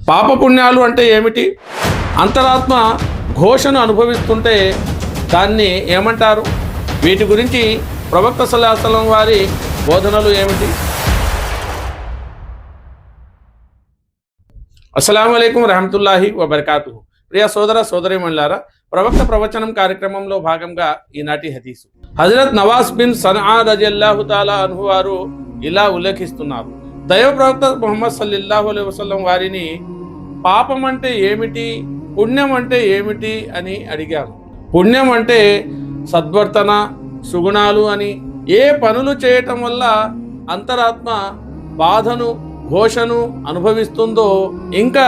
పాపపుణ్యాలు అంటే ఏమిటి? అంతరాత్మ ఘోషను అనుభవిస్తుంటే దాన్ని ఏమంటారు? వీటి గురించి ప్రవక్త సల్లల్లాహు అలైహి వసల్లం వారి బోధనలు ఏమిటి? అస్సలాము అలైకుం రహమతుల్లాహి వబర్కాతుహు. ప్రియ సోదర సోదరీమణులారా, ప్రవక్త ప్రవచనం కార్యక్రమంలో భాగంగా ఈనాటి హదీసు హజరత్ నవాస్ బిన్ సన్ఆ రజియల్లాహు తాలా అన్హు వారు ఇలా ఉల్లేఖిస్తున్నారు. దైవ ప్రవక్త ముహమ్మద్ సల్లల్లాహు అలైహి వసల్లం వారిని పాపం అంటే ఏమిటి, పుణ్యం అంటే ఏమిటి అని అడిగారు. పుణ్యం అంటే సద్వర్తన, సుగుణాలు అని. ఏ పనులు చేయటం వల్ల అంతరాత్మ బాధను, ఘోషను అనుభవిస్తుందో, ఇంకా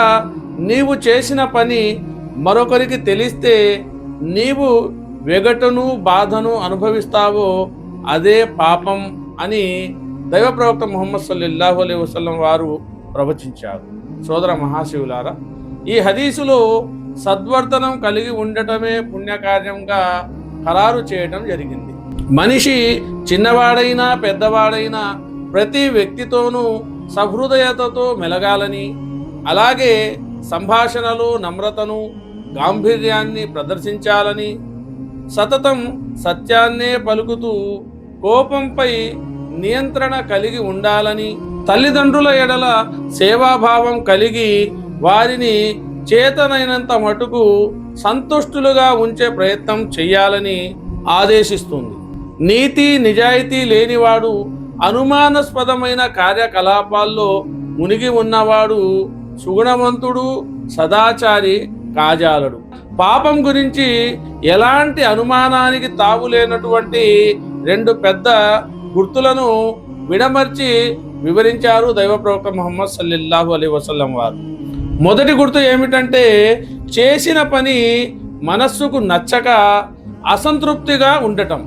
నీవు చేసిన పని మరొకరికి తెలిస్తే నీవు వెగటును, బాధను అనుభవిస్తావో అదే పాపం అని దైవ ప్రవక్త ముహమ్మద్ సల్లల్లాహు అలైహి వసల్లం వారు ప్రవచించారు. సోదర మహాశివులారా, ఈ హదీసులో సద్వర్తనం కలిగి ఉండటమే పుణ్యకార్యంగా ఖరారు చేయడం జరిగింది. మనిషి చిన్నవాడైనా పెద్దవాడైనా ప్రతి వ్యక్తితోనూ సహృదయతతో మెలగాలని, అలాగే సంభాషణలో నమ్రతను, గాంభీర్యాన్ని ప్రదర్శించాలని, సతతం సత్యాన్నే పలుకుతూ కోపంపై నియంత్రణ కలిగి ఉండాలని, తల్లిదండ్రుల ఎడల సేవాభావం కలిగి వారిని చేతనైనంత మటుకు సంతుష్టులుగా ఉంచే ప్రయత్నం చెయ్యాలని ఆదేశిస్తుంది. నీతి నిజాయితీ లేనివాడు, అనుమానాస్పదమైన కార్యకలాపాల్లో మునిగి ఉన్నవాడు సుగుణవంతుడు, సదాచారి కాజాలడు. పాపం గురించి ఎలాంటి అనుమానానికి తావులేనటువంటి రెండు పెద్ద గుర్తులను విడమర్చి వివరించారు దైవ ప్రవక్త ముహమ్మద్ సల్లల్లాహు అలైహి వసల్లం వారు. మొదటి గుర్తు ఏమిటంటే, చేసిన పని మనస్సుకు నచ్చక అసంతృప్తిగా ఉండటం.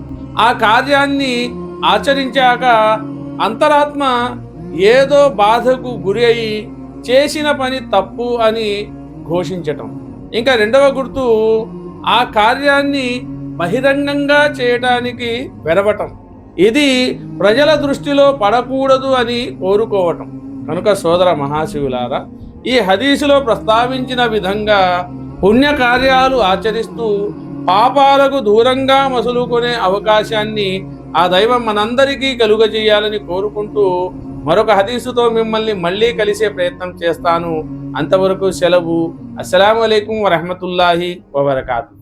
ఆ కార్యాన్ని ఆచరించాక అంతరాత్మ ఏదో బాధకు గురి అయి చేసిన పని తప్పు అని ఘోషించటం. ఇంకా రెండవ గుర్తు, ఆ కార్యాన్ని బహిరంగంగా చేయటానికి వెరవటం. ఇది ప్రజల దృష్టిలో పడకూడదు అని కోరుకోవటం. కనుక సోదర మహాశివులారా, ఈ హదీసులో ప్రస్తావించిన విధంగా పుణ్యకార్యాలు ఆచరిస్తూ పాపాలకు దూరంగా మసులుకునే అవకాశాన్ని ఆ దైవం మనందరికీ కలుగజేయాలని కోరుకుంటూ మరొక హదీసుతో మిమ్మల్ని మళ్ళీ కలిసే ప్రయత్నం చేస్తాను. అంతవరకు సెలవు. అస్సలాము అలైకుం వరహమతుల్లాహి వబరకాతుహు.